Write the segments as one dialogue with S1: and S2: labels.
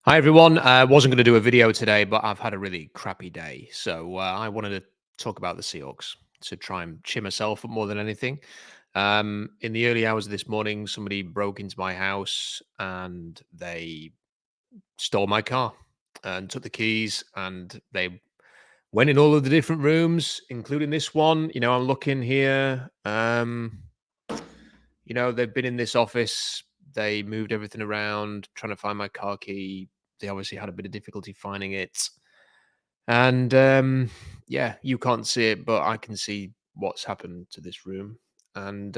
S1: Hi everyone. I wasn't going to do a video today, but I've had a really crappy day, so I wanted to talk about the Seahawks to try and cheer myself up more than anything. In the early hours of this morning, somebody broke into my house and they stole my car and took the keys, and they went in all of the different rooms, including this one. I'm looking here. They've been in this office. They moved everything around, trying to find my car key. They obviously had a bit of difficulty finding it. And yeah, you can't see it, but I can see what's happened to this room and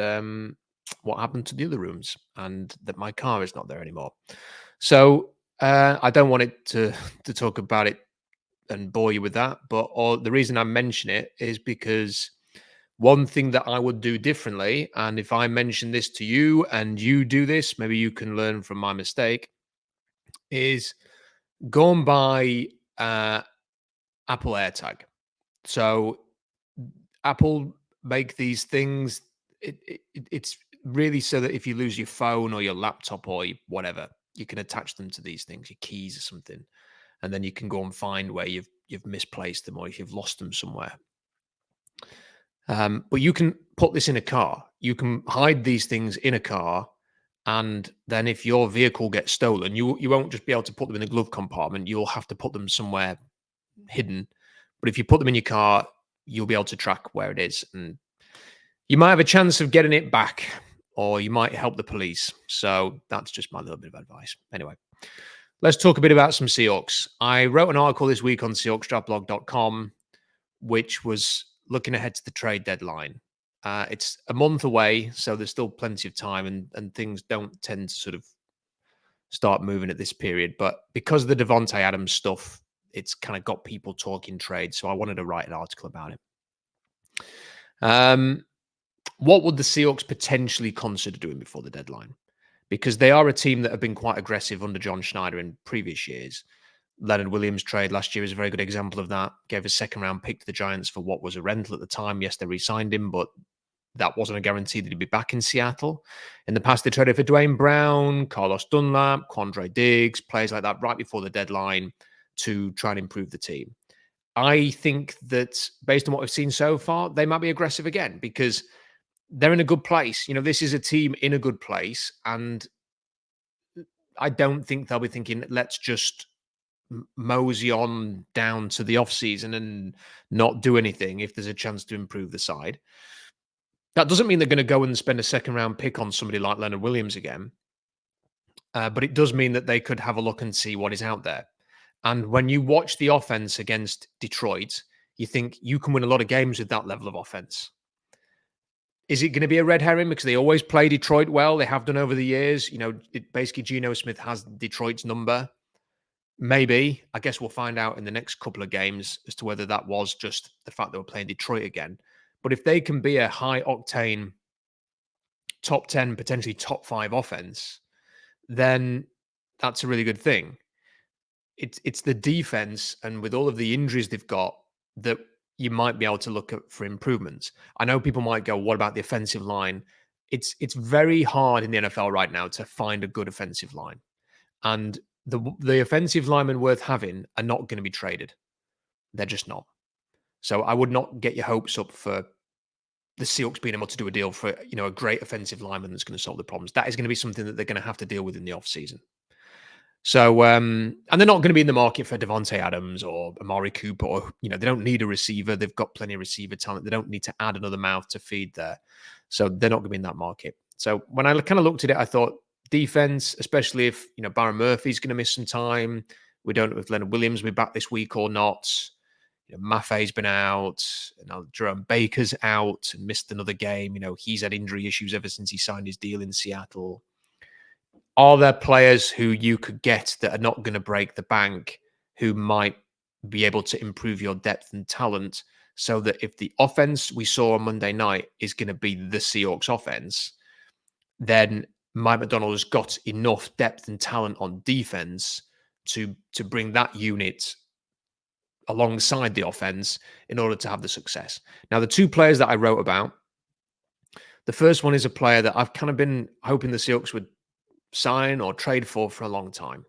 S1: what happened to the other rooms, and that my car is not there anymore. So I don't want it to to talk about it and bore you with that, but the reason I mention it is because one thing that I would do differently, and if I mention this to you and you do this, maybe you can learn from my mistake, is go and buy Apple AirTag. So Apple make these things. It's really so that if you lose your phone or your laptop or whatever, you can attach them to these things, your keys or something, and then you can go and find where you've misplaced them or if you've lost them somewhere. But you can put this in a car. You can hide these things in a car, and then if your vehicle gets stolen, you won't just be able to put them in the glove compartment. You'll have to put them somewhere hidden. But if you put them in your car, you'll be able to track where it is, and you might have a chance of getting it back, or you might help the police. So that's just my little bit of advice. Anyway, let's talk a bit about some Seahawks. I wrote an article this week on SeahawksDraftBlog.com, which was looking ahead to the trade deadline. It's a month away, so there's still plenty of time, and things don't tend to sort of start moving at this period. But because of the Devontae Adams stuff, it's kind of got people talking trade. So I wanted to write an article about it. What would the Seahawks potentially consider doing before the deadline? Because they are a team that have been quite aggressive under John Schneider in previous years. Leonard Williams trade last year is a very good example of that. Gave a second-round pick to the Giants for what was a rental at the time. Yes, they re-signed him, but that wasn't a guarantee that he'd be back in Seattle. In the past, they traded for Dwayne Brown, Carlos Dunlap, Quandre Diggs, players like that right before the deadline to try and improve the team. I think that based on what we've seen so far, they might be aggressive again because they're in a good place. This is a team in a good place, and I don't think they'll be thinking, let's just mosey on down to the off season and not do anything if there's a chance to improve the side. That doesn't mean they're going to go and spend a second round pick on somebody like Leonard Williams again. But it does mean that they could have a look and see what is out there. And when you watch the offense against Detroit, you think you can win a lot of games with that level of offense. Is it going to be a red herring because they always play Detroit well? They have done over the years. Basically Geno Smith has Detroit's number. Maybe. I guess we'll find out in the next couple of games as to whether that was just the fact they were playing Detroit again. But if they can be a high-octane top 10, potentially top 5 offense, then that's a really good thing. It's the defense, and with all of the injuries they've got, that you might be able to look at for improvements. I know people might go, what about the offensive line? It's very hard in the NFL right now to find a good offensive line. And the offensive linemen worth having are not going to be traded. They're just not. So I would not get your hopes up for the Seahawks being able to do a deal for a great offensive lineman that's going to solve the problems. That is going to be something that they're going to have to deal with in the offseason. So, and they're not going to be in the market for Devontae Adams or Amari Cooper, or, they don't need a receiver. They've got plenty of receiver talent. They don't need to add another mouth to feed there. So they're not going to be in that market. So when I kind of looked at it, I thought defense, especially if, Byron Murphy's going to miss some time. We don't know if Leonard Williams will be back this week or not. Maffei's been out. Jerome Baker's out and missed another game. He's had injury issues ever since he signed his deal in Seattle. Are there players who you could get that are not going to break the bank, who might be able to improve your depth and talent, so that if the offense we saw on Monday night is going to be the Seahawks offense, then Mike McDonald has got enough depth and talent on defense to bring that unit alongside the offense in order to have the success. Now, the two players that I wrote about, the first one is a player that I've kind of been hoping the Seahawks would sign or trade for a long time.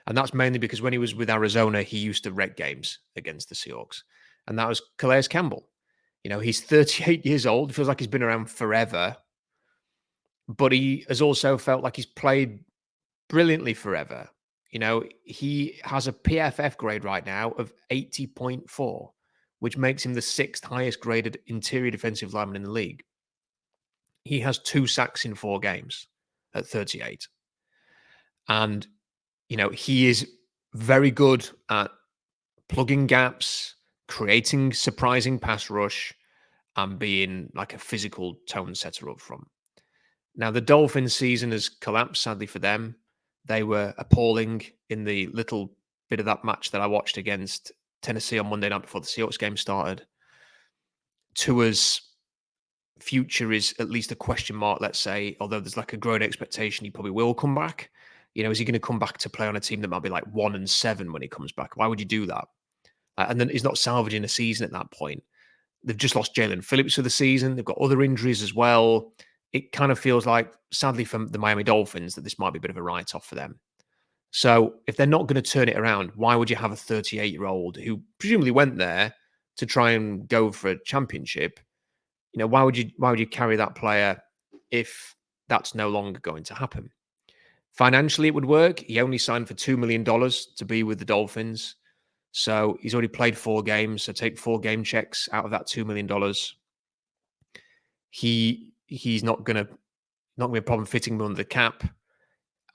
S1: And that's mainly because when he was with Arizona, he used to wreck games against the Seahawks. And that was Calais Campbell. He's 38 years old. It feels like he's been around forever, but he has also felt like he's played brilliantly forever. He has a PFF grade right now of 80.4, which makes him the sixth highest graded interior defensive lineman in the league. He has 2 sacks in 4 games at 38. And, he is very good at plugging gaps, creating surprising pass rush, and being like a physical tone setter up front. Now, the Dolphins season has collapsed, sadly for them. They were appalling in the little bit of that match that I watched against Tennessee on Monday night before the Seahawks game started. Tua's future is at least a question mark, let's say, although there's like a growing expectation he probably will come back. Is he going to come back to play on a team that might be like 1-7 when he comes back? Why would you do that? And then he's not salvaging a season at that point. They've just lost Jalen Phillips for the season. They've got other injuries as well. It kind of feels like, sadly for the Miami Dolphins, that this might be a bit of a write-off for them. So if they're not going to turn it around, why would you have a 38-year-old who presumably went there to try and go for a championship? Why would you carry that player if that's no longer going to happen? Financially, it would work. He only signed for $2 million to be with the Dolphins. So he's already played 4 games. So take 4 game checks out of that $2 million. He's not going to be a problem fitting him under the cap.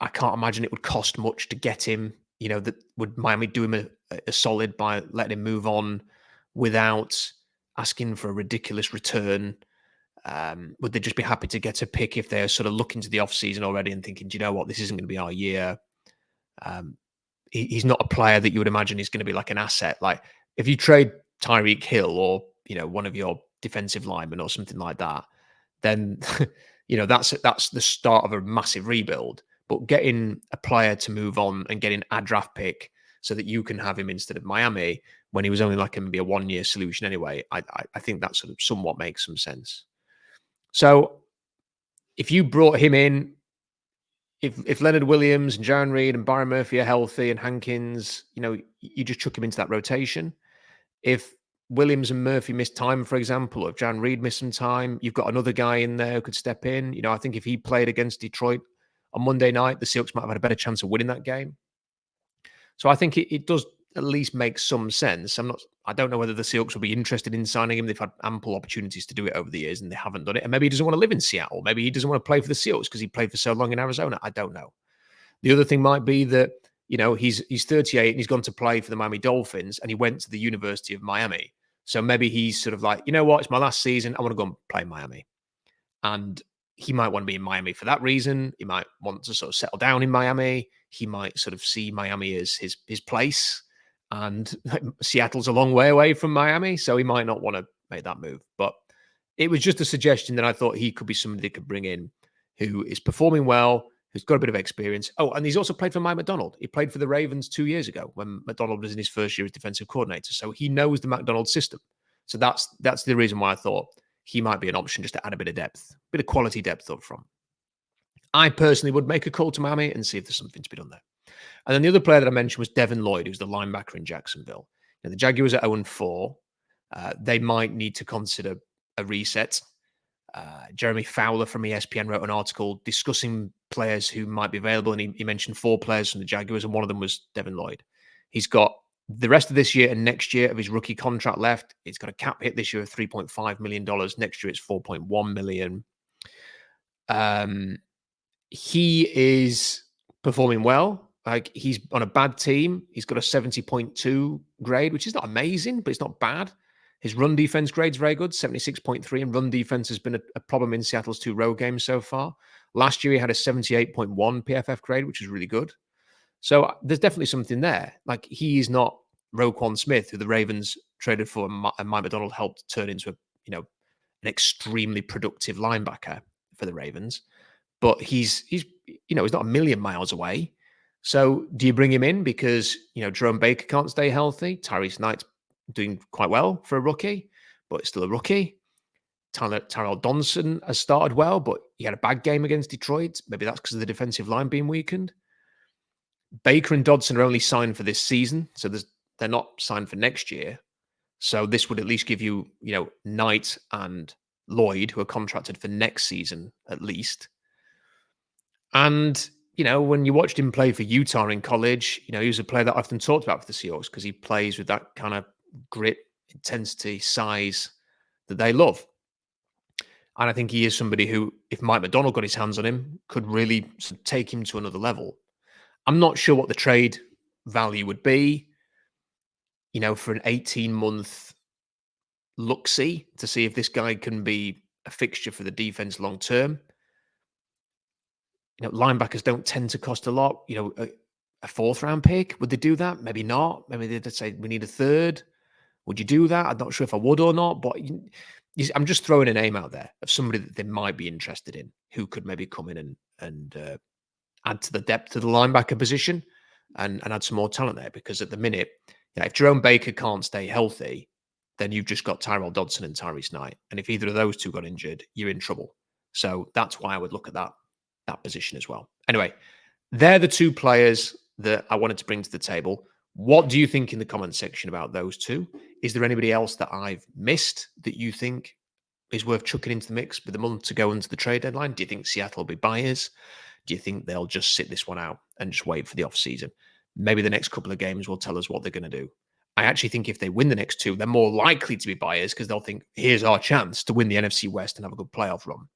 S1: I can't imagine it would cost much to get him. That would Miami do him a solid by letting him move on without asking for a ridiculous return. Would they just be happy to get a pick if they're sort of looking to the offseason already and thinking, do you know what, this isn't going to be our year? He's not a player that you would imagine is going to be like an asset. Like if you trade Tyreek Hill or, one of your defensive linemen or something like that, then, that's the start of a massive rebuild. But getting a player to move on and getting a draft pick so that you can have him instead of Miami when he was only like maybe a 1-year solution anyway, I think that sort of somewhat makes some sense. So if you brought him in, if Leonard Williams and Jaron Reed and Byron Murphy are healthy and Hankins, you just chuck him into that rotation. If Williams and Murphy missed time, for example, or if Jaron Reed missed some time, you've got another guy in there who could step in. I think if he played against Detroit on Monday night, the Seahawks might have had a better chance of winning that game. So I think it does at least make some sense. I don't know whether the Seahawks will be interested in signing him. They've had ample opportunities to do it over the years and they haven't done it. And maybe he doesn't want to live in Seattle. Maybe he doesn't want to play for the Seahawks because he played for so long in Arizona. I don't know. The other thing might be that, he's 38 and he's gone to play for the Miami Dolphins and he went to the University of Miami. So maybe he's sort of like, you know what, it's my last season. I want to go and play in Miami. And he might want to be in Miami for that reason. He might want to sort of settle down in Miami. He might sort of see Miami as his place. And Seattle's a long way away from Miami, so he might not want to make that move. But it was just a suggestion that I thought he could be somebody that could bring in who is performing well, who's got a bit of experience. Oh, and he's also played for Mike Macdonald. He played for the Ravens 2 years ago when Macdonald was in his first year as defensive coordinator. So he knows the Macdonald system. So that's the reason why I thought he might be an option just to add a bit of depth, a bit of quality depth up front. I personally would make a call to Miami and see if there's something to be done there. And then the other player that I mentioned was Devin Lloyd, who's the linebacker in Jacksonville. The Jaguars are 0-4. They might need to consider a reset. Jeremy Fowler from ESPN wrote an article discussing players who might be available, and he mentioned 4 players from the Jaguars, and one of them was Devin Lloyd. He's got the rest of this year and next year of his rookie contract left. He's got a cap hit this year of $3.5 million. Next year it's $4.1 million. He is performing well. Like, he's on a bad team. He's got a 70.2 grade, which is not amazing, but it's not bad. His run defense grade's very good, 76.3, and run defense has been a problem in Seattle's 2 road games so far. Last year, he had a 78.1 PFF grade, which is really good. So there's definitely something there. Like, he is not Roquan Smith, who the Ravens traded for and Mike Macdonald helped turn into an extremely productive linebacker for the Ravens. But he's not a million miles away. So do you bring him in because, Jerome Baker can't stay healthy? Tyrese Knight's doing quite well for a rookie, but it's still a rookie. Tyrell Donson has started well, but he had a bad game against Detroit. Maybe that's because of the defensive line being weakened. Baker and Dodson are only signed for this season, so they're not signed for next year. So this would at least give you, Knight and Lloyd, who are contracted for next season at least. And, when you watched him play for Utah in college, he was a player that I often talked about for the Seahawks because he plays with that kind of grit, intensity, size that they love. And I think he is somebody who, if Mike McDonald got his hands on him, could really take him to another level. I'm not sure what the trade value would be, for an 18-month look-see to see if this guy can be a fixture for the defense long term. Linebackers don't tend to cost a lot. A fourth-round pick, would they do that? Maybe not. Maybe they'd say, we need a third. Would you do that? I'm not sure if I would or not, but I'm just throwing a name out there of somebody that they might be interested in who could maybe come in and add to the depth of the linebacker position and add some more talent there. Because at the minute, if Jerome Baker can't stay healthy, then you've just got Tyrell Dodson and Tyrese Knight. And if either of those two got injured, you're in trouble. So that's why I would look at that position as well. Anyway, they're the two players that I wanted to bring to the table. What do you think in the comment section about those two? Is there anybody else that I've missed that you think is worth chucking into the mix with a month to go into the trade deadline? Do you think Seattle will be buyers? Do you think they'll just sit this one out and just wait for the offseason? Maybe the next couple of games will tell us what they're going to do. I actually think if they win the next two, they're more likely to be buyers because they'll think, here's our chance to win the NFC West and have a good playoff run.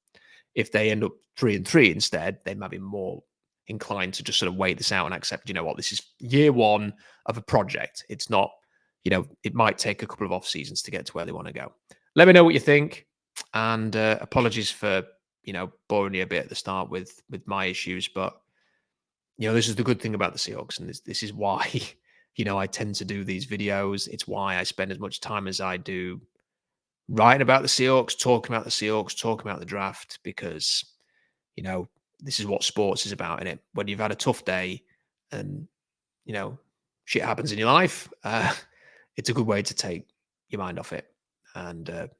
S1: If they end up 3-3 instead, they might be more inclined to just sort of wait this out and accept, this is year one of a project. It's not, it might take a couple of off seasons to get to where they want to go. Let me know what you think. And apologies for, boring you a bit at the start with my issues. But, this is the good thing about the Seahawks. And this is why, I tend to do these videos. It's why I spend as much time as I do writing about the Seahawks, talking about the draft, because, this is what sports is about, isn't it? When you've had a tough day and, shit happens in your life, it's a good way to take your mind off it. And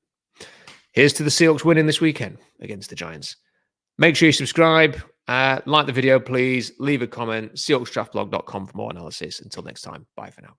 S1: here's to the Seahawks winning this weekend against the Giants. Make sure you subscribe, like the video, please. Leave a comment. SeahawksDraftBlog.com for more analysis. Until next time, bye for now.